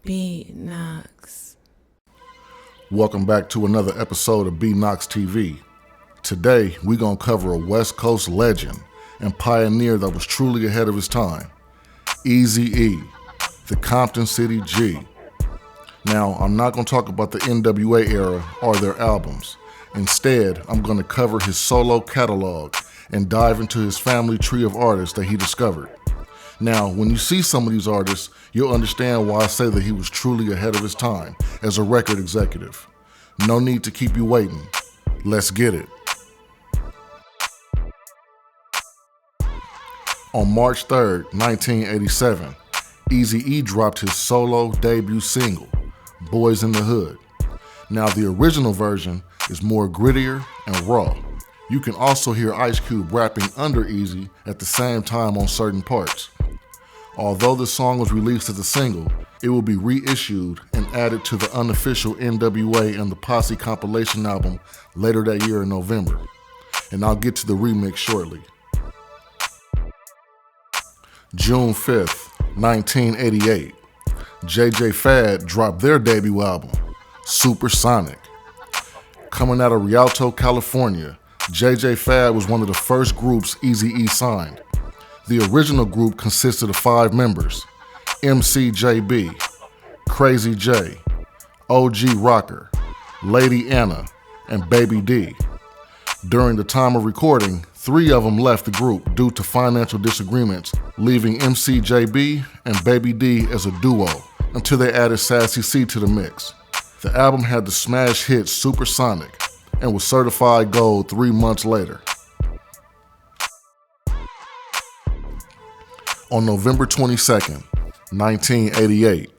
B-Knocks. Welcome back to another episode of B-KnockzTV. Today, we're going to cover a West Coast legend and pioneer that was truly ahead of his time, Eazy-E, the Compton City G. Now, I'm not going to talk about the NWA era or their albums. Instead, I'm going to cover his solo catalog and dive into his family tree of artists that he discovered. Now, when you see some of these artists, you'll understand why I say that he was truly ahead of his time as a record executive. No need to keep you waiting. Let's get it. On March 3rd, 1987, Eazy-E dropped his solo debut single, Boys in the Hood. Now, the original version is more grittier and raw. You can also hear Ice Cube rapping under Eazy at the same time on certain parts. Although the song was released as a single, it will be reissued and added to the unofficial NWA and the Posse compilation album later that year in November. And I'll get to the remix shortly. June 5th, 1988, JJ Fad dropped their debut album, Supersonic. Coming out of Rialto, California, JJ Fad was one of the first groups Eazy-E signed. The original group consisted of 5 members: MC JB, Crazy J, OG Rocker, Lady Anna, and Baby D. During the time of recording, 3 of them left the group due to financial disagreements, leaving MC JB and Baby D as a duo until they added Sassy C to the mix. The album had the smash hit Supersonic and was certified gold 3 months later. On November 22nd, 1988,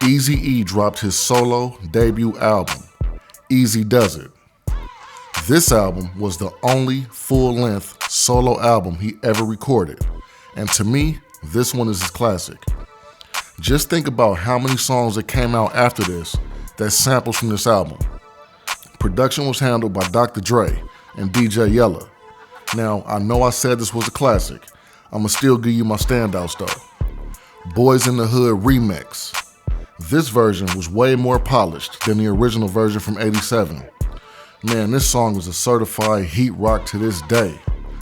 Eazy-E dropped his solo debut album, Eazy Does It. This album was the only full-length solo album he ever recorded, and to me, this one is his classic. Just think about how many songs that came out after this that samples from this album. Production was handled by Dr. Dre and DJ Yella. Now, I know I said this was a classic. I'ma still give you my standouts though. Boys in the Hood remix. This version was way more polished than the original version from '87. Man, this song is a certified heat rock to this day.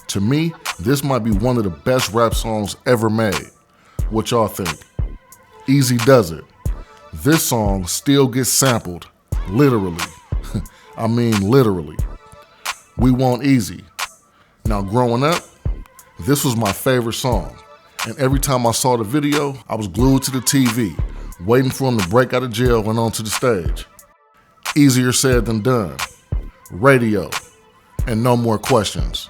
To me, this might be one of the best rap songs ever made. What y'all think? Eazy Does It. This song still gets sampled, literally. I mean literally. We Want Eazy. Now growing up, this was my favorite song, and every time I saw the video, I was glued to the TV, waiting for him to break out of jail and onto the stage. Easier said than done. Radio, and no more questions.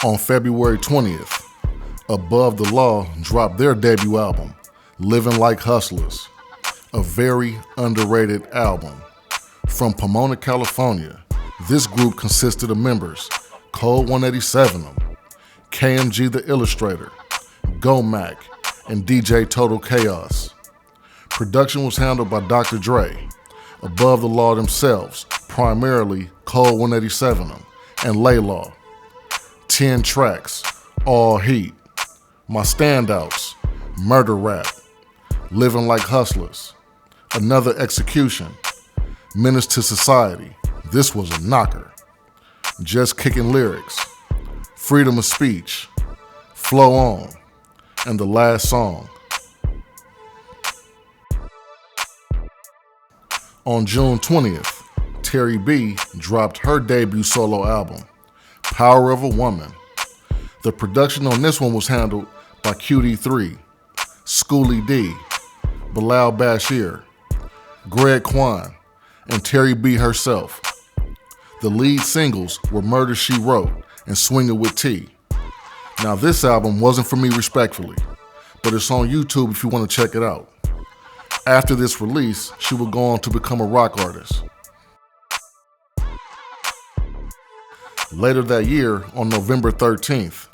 On February 20th, Above the Law dropped their debut album, Living Like Hustlers, a very underrated album. From Pomona, California, this group consisted of members Code 187, KMG the Illustrator, Go Mac, and DJ Total Chaos. Production was handled by Dr. Dre, Above the Law themselves, primarily Code 187 and Laylaw. 10 tracks, all heat. My standouts: Murder Rap, Living Like Hustlers, Another Execution, Menace to Society, this was a knocker, Just Kicking Lyrics, Freedom of Speech, Flow On, and The Last Song. On June 20th, Terry B dropped her debut solo album, Power of a Woman. The production on this one was handled by QD3, Schoolie D, Bilal Bashir, Greg Kwan, and Terry B herself. The lead singles were Murder She Wrote and Swing It With T. Now this album wasn't for me respectfully, but it's on YouTube if you want to check it out. After this release, she would go on to become a rock artist. Later that year, on November 13th,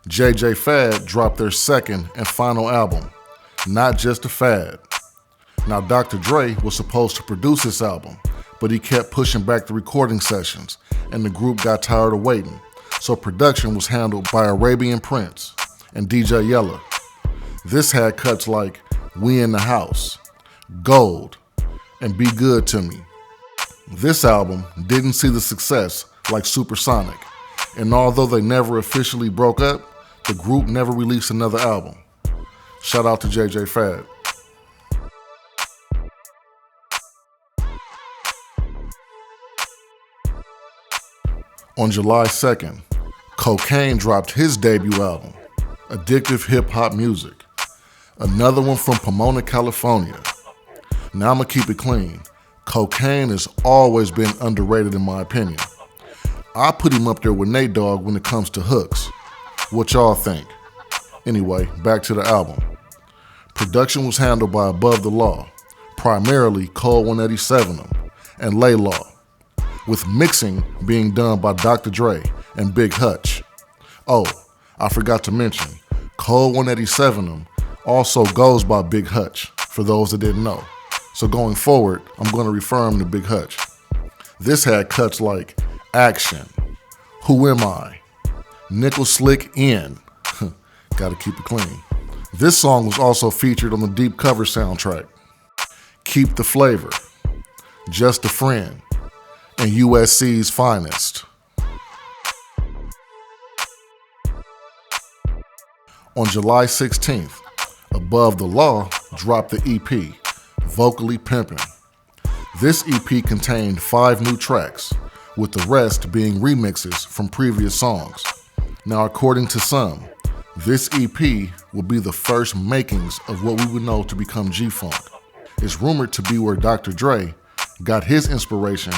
JJ Fad dropped their second and final album, Not Just a Fad. Now Dr. Dre was supposed to produce this album, but he kept pushing back the recording sessions, and the group got tired of waiting, so production was handled by Arabian Prince and DJ Yella. This had cuts like We in the House, Gold, and Be Good to Me. This album didn't see the success like Supersonic, and although they never officially broke up, the group never released another album. Shout out to JJ Fad. On July 2nd, Cocaine dropped his debut album, Addictive Hip Hop Music, another one from Pomona, California. Now I'm gonna keep it clean. Cocaine has always been underrated in my opinion. I put him up there with Nate Dogg when it comes to hooks. What y'all think? Anyway, back to the album. Production was handled by Above the Law, primarily Cole 187 and Laylaw, with mixing being done by Dr. Dre and Big Hutch. Oh, I forgot to mention, Cole 187 also goes by Big Hutch, for those that didn't know. So going forward, I'm going to refer him to Big Hutch. This had cuts like Action, Who Am I, Nickel Slick In, gotta keep it clean. This song was also featured on the Deep Cover soundtrack, Keep the Flavor, Just a Friend, and USC's Finest. On July 16th, Above the Law dropped the EP, Vocally Pimpin'. This EP contained 5 new tracks, with the rest being remixes from previous songs. Now, according to some, this EP will be the first makings of what we would know to become G-Funk. It's rumored to be where Dr. Dre got his inspiration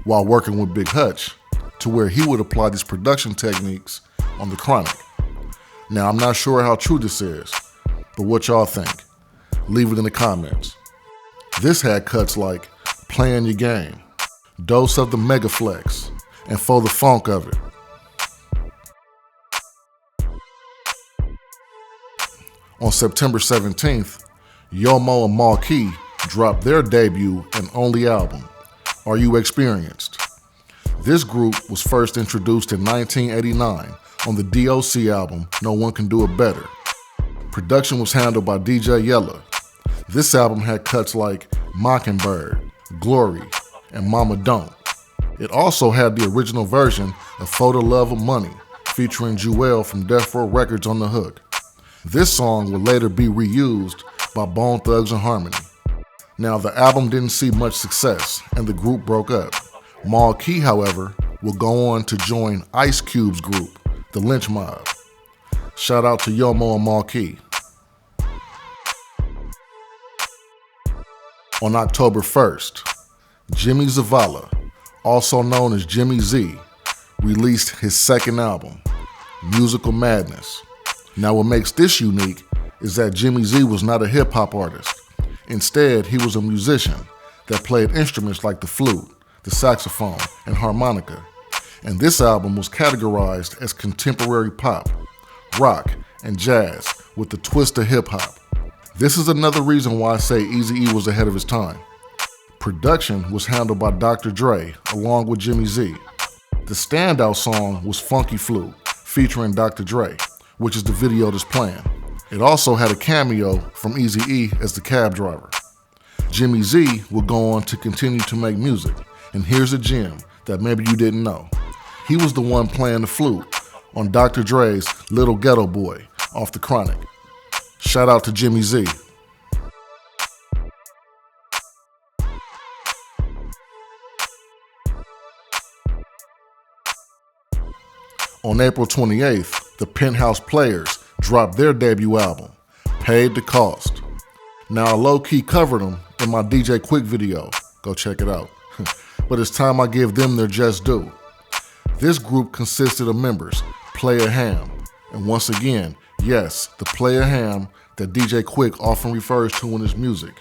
while working with Big Hutch, to where he would apply these production techniques on the Chronic. Now, I'm not sure how true this is, but what y'all think? Leave it in the comments. This had cuts like Playing Your Game, Dose of the Megaflex, and For the Funk of It. On September 17th, Yomo and Marquis dropped their debut and only album, Are You Experienced? This group was first introduced in 1989 on the DOC album, No One Can Do It Better. Production was handled by DJ Yella. This album had cuts like Mockingbird, Glory, and Mama Don't. It also had the original version of For the Love of Money, featuring Jewel from Death Row Records on the hook. This song would later be reused by Bone Thugs and Harmony. Now, the album didn't see much success, and the group broke up. Marquis, however, will go on to join Ice Cube's group, the Lynch Mob. Shout out to Yomo and Marquis. On October 1st, Jimmy Zavala, also known as Jimmy Z, released his second album, Musical Madness. Now, what makes this unique is that Jimmy Z was not a hip-hop artist. Instead, he was a musician that played instruments like the flute, the saxophone, and harmonica. And this album was categorized as contemporary pop, rock, and jazz with the twist of hip-hop. This is another reason why I say Eazy-E was ahead of his time. Production was handled by Dr. Dre along with Jimmy Z. The standout song was Funky Flute, featuring Dr. Dre, which is the video that's playing. It also had a cameo from Eazy-E as the cab driver. Jimmy Z will go on to continue to make music, and here's a gem that maybe you didn't know. He was the one playing the flute on Dr. Dre's Little Ghetto Boy off the Chronic. Shout out to Jimmy Z. On April 28th, the Penthouse Players dropped their debut album, Paid the Cost. Now, I low-key covered them in my DJ Quick video. Go check it out. But it's time I give them their just due. This group consisted of members Player Ham, and once again, yes, the Player Ham that DJ Quick often refers to in his music,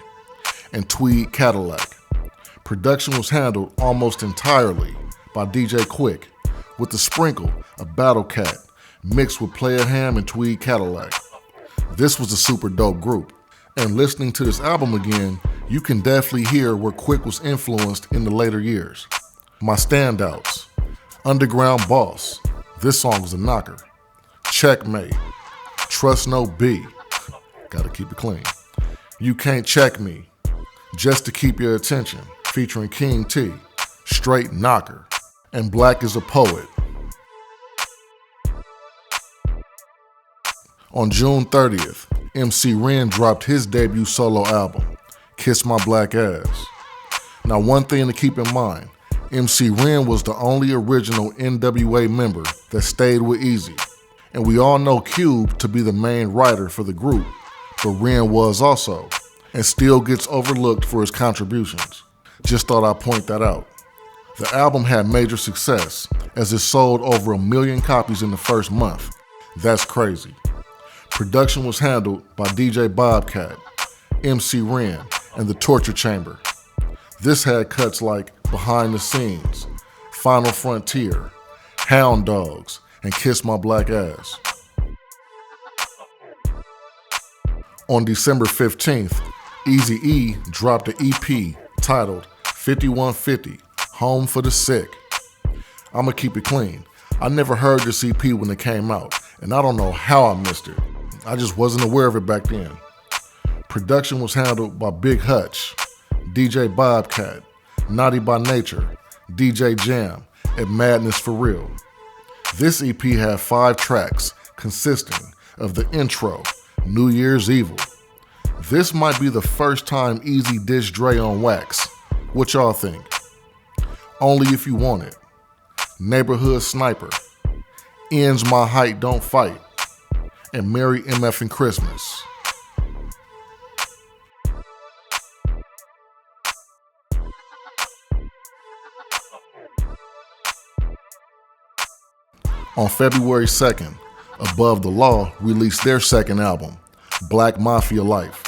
and Tweed Cadillac. Production was handled almost entirely by DJ Quick, with a sprinkle of Battle Cat mixed with Player Ham and Tweed Cadillac. This was a super dope group, and listening to this album again, you can definitely hear where Quick was influenced in the later years. My standouts: Underground Boss, this song was a knocker. Checkmate, Trust No B, gotta keep it clean. You Can't Check Me, Just to Keep Your Attention, featuring King T, straight knocker. And Black is a Poet. On June 30th, MC Ren dropped his debut solo album, Kiss My Black Ass. Now, one thing to keep in mind, MC Ren was the only original NWA member that stayed with Eazy. And we all know Cube to be the main writer for the group, but Ren was also, and still gets overlooked for his contributions. Just thought I'd point that out. The album had major success, as it sold over 1 million copies in the first month. That's crazy. Production was handled by DJ Bobcat, MC Ren, and The Torture Chamber. This had cuts like Behind the Scenes, Final Frontier, Hound Dogs, and Kiss My Black Ass. On December 15th, Eazy-E dropped an EP titled 5150, Home for the Sick. I'ma keep it clean. I never heard this EP when it came out, and I don't know how I missed it. I just wasn't aware of it back then. Production was handled by Big Hutch, DJ Bobcat, Naughty by Nature, DJ Jam, and Madness for Real. This EP had 5 tracks consisting of the intro, New Year's Evil. This might be the first time Eazy dissed Dre on wax. What y'all think? Only If You Want It, Neighborhood Sniper, Ends My Height Don't Fight, and Merry MF and Christmas. On February 2nd, Above the Law released their second album, Black Mafia Life.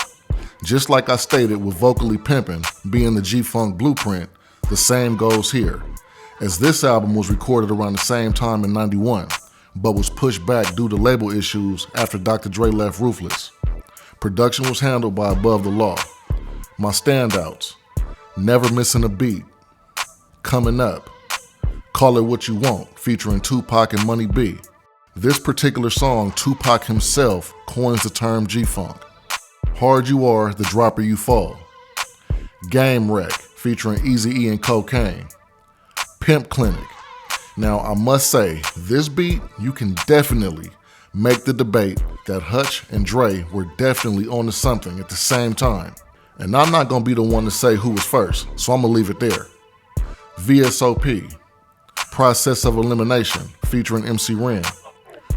Just like I stated with Vocally Pimpin' being the G-Funk blueprint, the same goes here, as this album was recorded around the same time in '91, but was pushed back due to label issues after Dr. Dre left Ruthless. Production was handled by Above the Law. My standouts: Never Missing a Beat, Coming Up, Call It What You Want, featuring Tupac and Money B. This particular song, Tupac himself coins the term G-Funk. Hard You Are, The Dropper You Fall. Game Wreck, featuring Eazy-E and Cocaine. Pimp Clinic. Now, I must say, this beat, you can definitely make the debate that Hutch and Dre were definitely on to something at the same time. And I'm not gonna be the one to say who was first, so I'm gonna leave it there. VSOP, Process of Elimination, featuring MC Ren.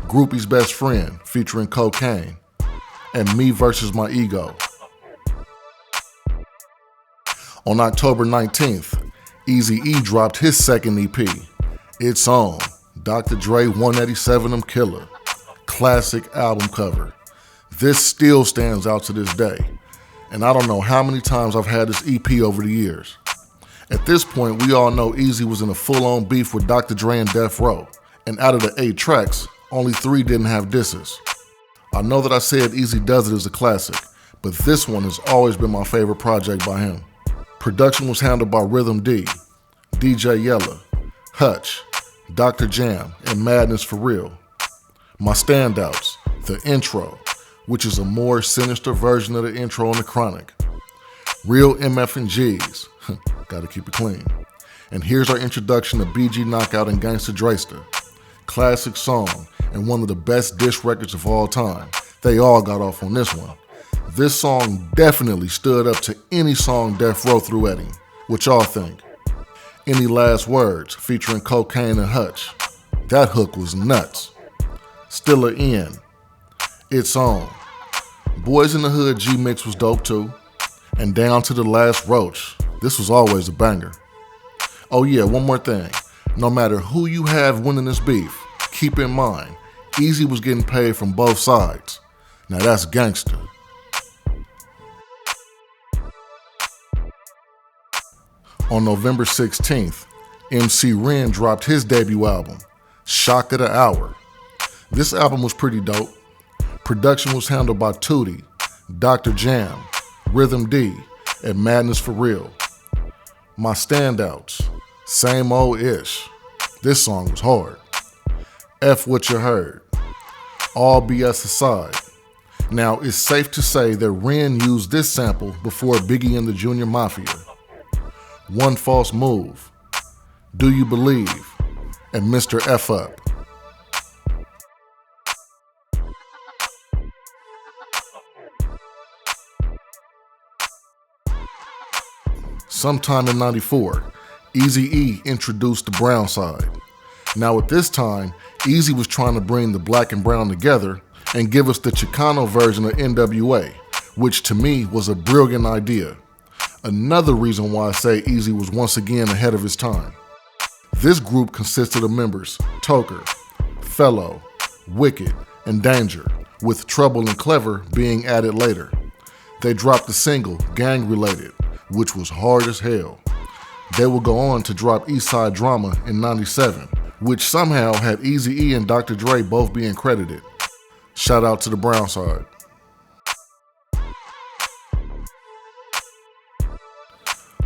Groupie's Best Friend, featuring Cocaine. And Me Versus My Ego. On October 19th, Eazy-E dropped his second EP, It's On, Dr. Dre 187 Killer. Classic album cover. This still stands out to this day, and I don't know how many times I've had this EP over the years. At this point, we all know Eazy was in a full-on beef with Dr. Dre and Death Row, and out of the 8 tracks, only 3 didn't have disses. I know that I said Eazy Does It is a classic, but this one has always been my favorite project by him. Production was handled by Rhythm D, DJ Yella, Hutch, Dr. Jam, and Madness for Real. My standouts: the intro, which is a more sinister version of the intro on The Chronic. Real MF and G's, gotta keep it clean. And here's our introduction to BG Knockout and Gangsta Dresta. Classic song, and one of the best diss records of all time. They all got off on this one. This song definitely stood up to any song Death Row threw at him. What y'all think? Any Last Words, featuring Cocaine and Hutch. That hook was nuts. Still a N. It's On. Boys in the Hood G-Mix was dope too. And Down to the Last Roach. This was always a banger. Oh yeah, one more thing. No matter who you have winning this beef, keep in mind, Eazy was getting paid from both sides. Now that's gangster. On November 16th, MC Ren dropped his debut album, Shock of the Hour. This album was pretty dope. Production was handled by Tootie, Dr. Jam, Rhythm D, and Madness for Real. My standouts, Same Old Ish. This song was hard. F What You Heard. All BS Aside. Now, it's safe to say that Ren used this sample before Biggie and the Junior Mafia. One False Move. Do You Believe? And Mr. F Up. Sometime in '94, Eazy-E introduced the brown side. Now at this time, Eazy was trying to bring the black and brown together and give us the Chicano version of NWA, which to me was a brilliant idea. Another reason why I say Eazy was once again ahead of his time. This group consisted of members Toker, Fellow, Wicked, and Danger, with Trouble and Clever being added later. They dropped the single Gang Related, which was hard as hell. They would go on to drop Eastside Drama in '97, which somehow had Eazy-E and Dr. Dre both being credited. Shout out to the brown side.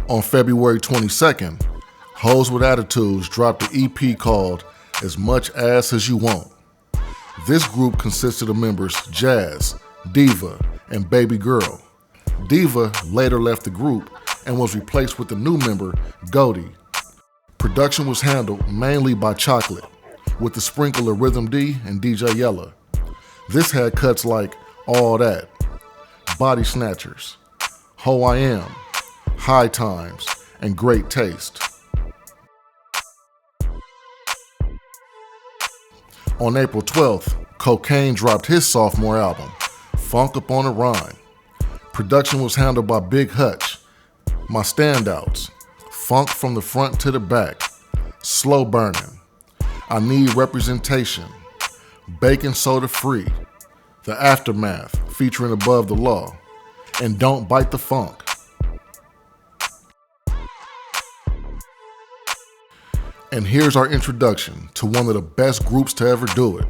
On February 22nd, Hoes with Attitudes dropped an EP called As Much Ass As You Want. This group consisted of members Jazz, Diva, and Baby Girl. Diva later left the group and was replaced with the new member, Goldie. Production was handled mainly by Chocolate, with the sprinkle of Rhythm D and DJ Yella. This had cuts like All That, Body Snatchers, Ho I Am, High Times, and Great Taste. On April 12th, Cocaine dropped his sophomore album, Funk Up on a Rhyme. Production was handled by Big Hutch. My standouts, Funk from the Front to the Back, Slow Burning, I Need Representation, Bacon Soda Free, The Aftermath featuring Above the Law, and Don't Bite the Funk. And here's our introduction to one of the best groups to ever do it.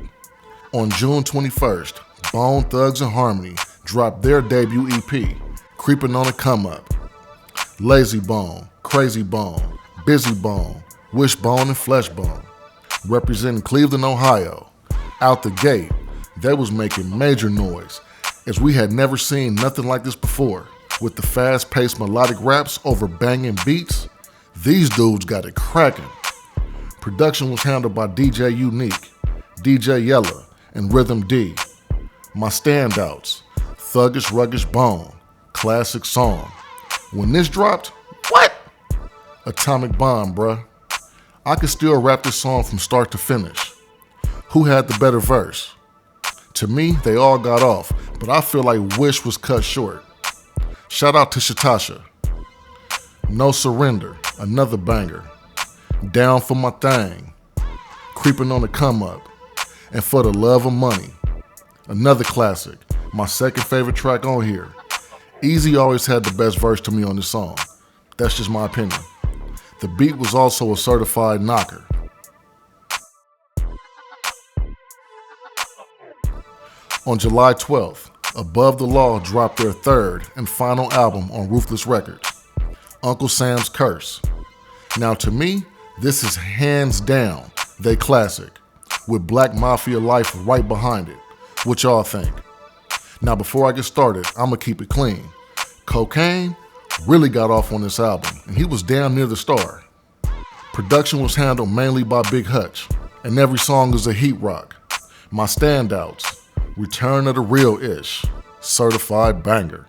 On June 21st, Bone Thugs and Harmony dropped their debut EP, Creeping on a Come Up. Lazy Bone, Crazy Bone, Busy Bone, Wishbone, and Fleshbone. Representing Cleveland, Ohio. Out the gate, they was making major noise, as we had never seen nothing like this before. With the fast-paced melodic raps over banging beats, these dudes got it cracking. Production was handled by DJ Unique, DJ Yella, and Rhythm D. My standouts, Thuggish Ruggish Bone, classic song. When this dropped, what? Atomic Bomb, bruh. I could still rap this song from start to finish. Who had the better verse? To me, they all got off, but I feel like Wish was cut short. Shout out to Shatasha. No Surrender, another banger. Down for My Thing, Creeping on the Come Up, and For the Love of Money, another classic, my second favorite track on here. Eazy always had the best verse to me on this song. That's just my opinion. The beat was also a certified knocker. On July 12th, Above the Law dropped their third and final album on Ruthless Records, Uncle Sam's Curse. Now to me, this is hands down they classic, with Black Mafia Life right behind it. What y'all think? Now before I get started, I'ma keep it clean. Cocaine really got off on this album, and he was damn near the star. Production was handled mainly by Big Hutch, and every song is a heat rock. My standouts, Return of the Real-ish, certified banger.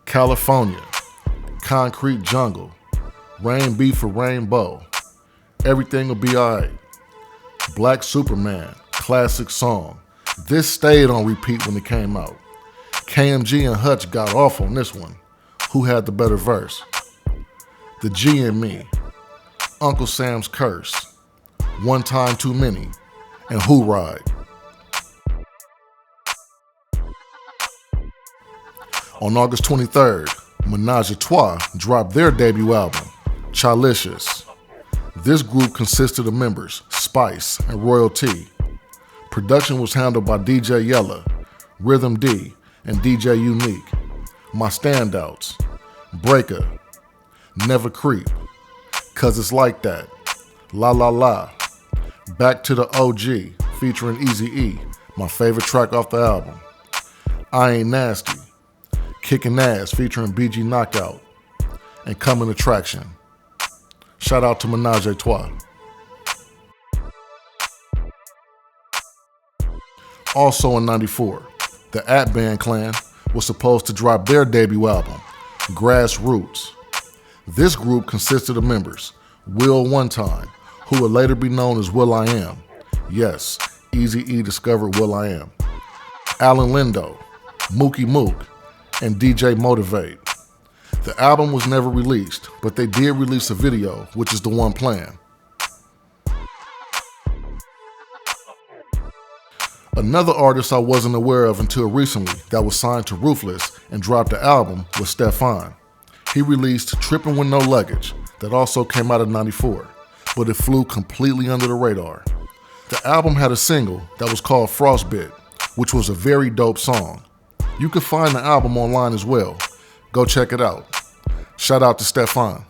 California, Concrete Jungle, Rain Be for Rainbow, Everything Will Be Alright, Black Superman, classic song. This stayed on repeat when it came out. KMG and Hutch got off on this one. Who had the better verse? The G and Me, Uncle Sam's Curse, One Time Too Many, and Who Ride. On August 23rd, Menage a Trois dropped their debut album, Chalicious. This group consisted of members Spice and Royal T. Production was handled by DJ Yella, Rhythm D, and DJ Unique. My standouts, Breaker, Never Creep, Cause It's Like That, La La La, Back to the OG featuring Eazy-E, my favorite track off the album, I Ain't Nasty, Kickin' Ass featuring B-Knockout, and Coming Attraction. Shout out to Menage a Trois. Also in '94, the At Band Clan was supposed to drop their debut album, Grassroots. This group consisted of members Will One Time, who would later be known as Will I Am. Yes, Eazy-E discovered Will I Am. Alan Lindo, Mookie Mook, and DJ Motivate. The album was never released, but they did release a video, which is the one playing. Another artist I wasn't aware of until recently that was signed to Ruthless and dropped the album was Stefan. He released Trippin' With No Luggage that also came out in '94, but it flew completely under the radar. The album had a single that was called Frostbit, which was a very dope song. You can find the album online as well. Go check it out. Shout out to Stefan.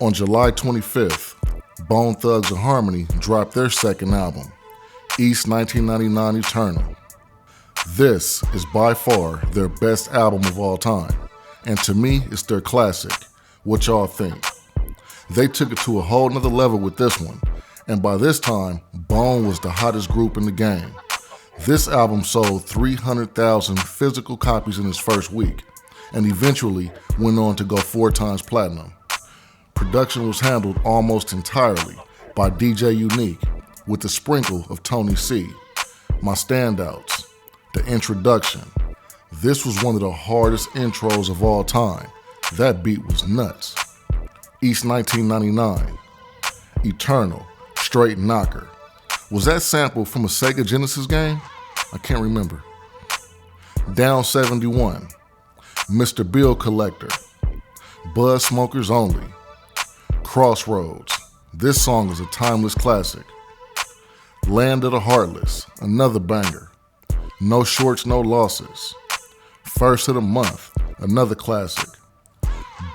On July 25th, Bone Thugs and Harmony dropped their second album, East 1999 Eternal. This is by far their best album of all time, and to me, it's their classic. What y'all think? They took it to a whole nother level with this one, and by this time, Bone was the hottest group in the game. This album sold 300,000 physical copies in its first week, and eventually went on to go 4 times platinum. Production was handled almost entirely by DJ Unique with a sprinkle of Tony C. My standouts, the introduction. This was one of the hardest intros of all time. That beat was nuts. East 1999, Eternal, Straight Knocker. Was that sample from a Sega Genesis game? I can't remember. Down 71, Mr. Bill Collector, Buzz Smokers Only, Crossroads. This song is a timeless classic. Land of the Heartless, another banger. No Shorts, No Losses. First of the Month, another classic.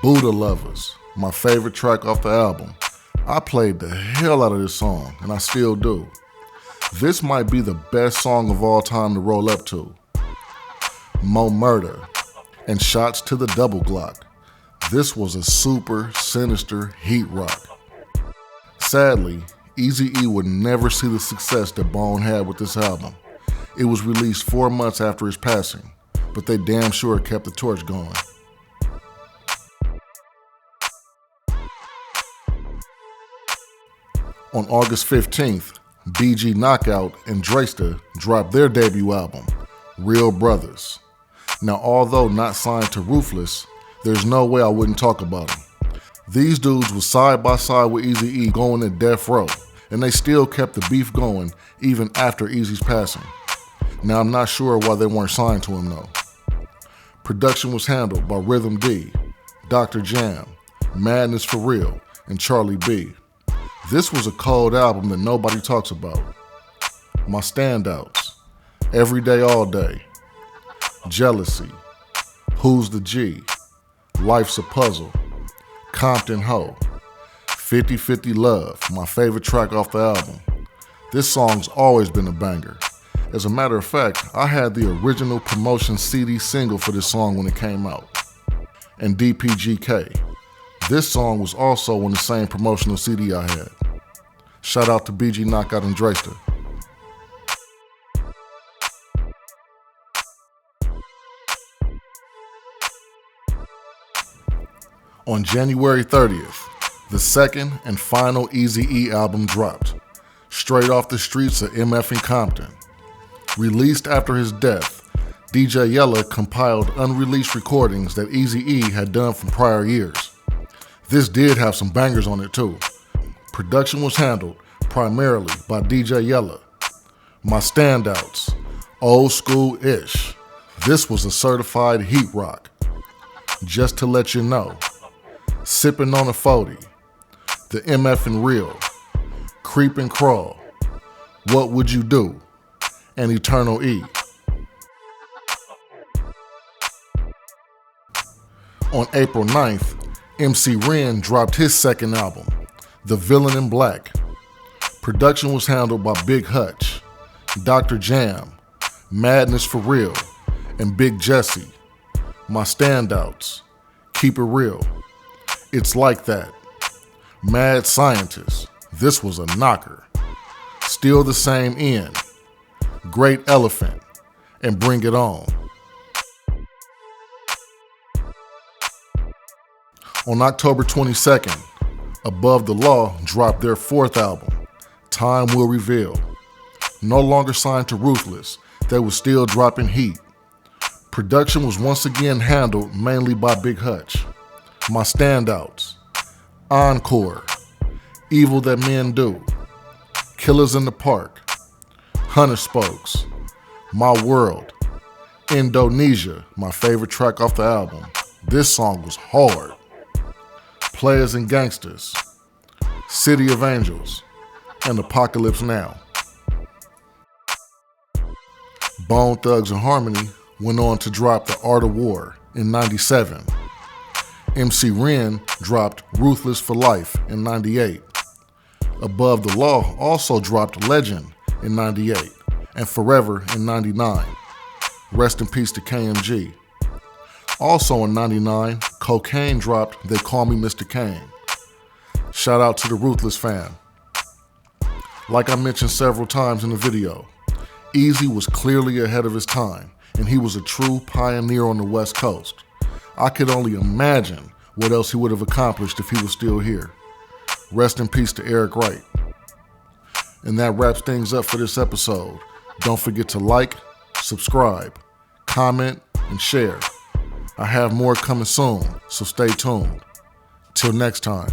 Buddha Lovers, my favorite track off the album. I played the hell out of this song, and I still do. This might be the best song of all time to roll up to. Mo Murder, and Shots to the Double Glock. This was a super sinister heat rock. Sadly, Eazy-E would never see the success that Bone had with this album. It was released 4 months after his passing, but they damn sure kept the torch going. On August 15th, B-Knockout and Dresta dropped their debut album, Real Brothers. Now, although not signed to Ruthless, there's no way I wouldn't talk about them. These dudes were side by side with Eazy-E going to death row, and they still kept the beef going even after Eazy's passing. Now, I'm not sure why they weren't signed to him though. Production was handled by Rhythm D, Dr. Jam, Madness for Real, and Charlie B. This was a cold album that nobody talks about. My standouts, Every Day All Day, Jealousy, Who's the G, Life's a Puzzle, Compton Ho, 50-50 Love, my favorite track off the album. This song's always been a banger. As a matter of fact, I had the original promotion CD single for this song when it came out. And DPGK. This song was also on the same promotional CD I had. Shout out to B-Knockout and Dresta. On January 30th, the second and final Eazy-E album dropped, straight off the streets of MF and Compton. Released after his death, DJ Yella compiled unreleased recordings that Eazy-E had done from prior years. This did have some bangers on it too. Production was handled primarily by DJ Yella. My standouts, Old School-ish. This was a certified heat rock. Just to let you know, Sippin' on a 40, The MF and Real, Creep and Crawl, What Would You Do, and Eternal E. On April 9th, MC Ren dropped his second album, The Villain in Black. Production was handled by Big Hutch, Dr. Jam, Madness for Real, and Big Jesse. My standouts: Keep It Real, It's Like That, Mad Scientist, this was a knocker, Still the Same End, Great Elephant, and Bring It On. On October 22nd, Above the Law dropped their fourth album, Time Will Reveal. No longer signed to Ruthless, they were still dropping heat. Production was once again handled mainly by Big Hutch. My standouts: Encore, Evil That Men Do, Killers in the Park, Hunter Spokes, My World, Indonesia, my favorite track off the album. This song was hard. Players and Gangsters, City of Angels, and Apocalypse Now. Bone Thugs and Harmony went on to drop The Art of War in '97. MC Ren dropped Ruthless for Life in '98. Above the Law also dropped Legend in '98 and Forever in '99. Rest in peace to KMG. Also in '99, Cocaine dropped They Call Me Mr. Kane. Shout out to the Ruthless fam. Like I mentioned several times in the video, Eazy was clearly ahead of his time, and he was a true pioneer on the West Coast. I could only imagine what else he would have accomplished if he was still here. Rest in peace to Eric Wright. And that wraps things up for this episode. Don't forget to like, subscribe, comment, and share. I have more coming soon, so stay tuned. Till next time.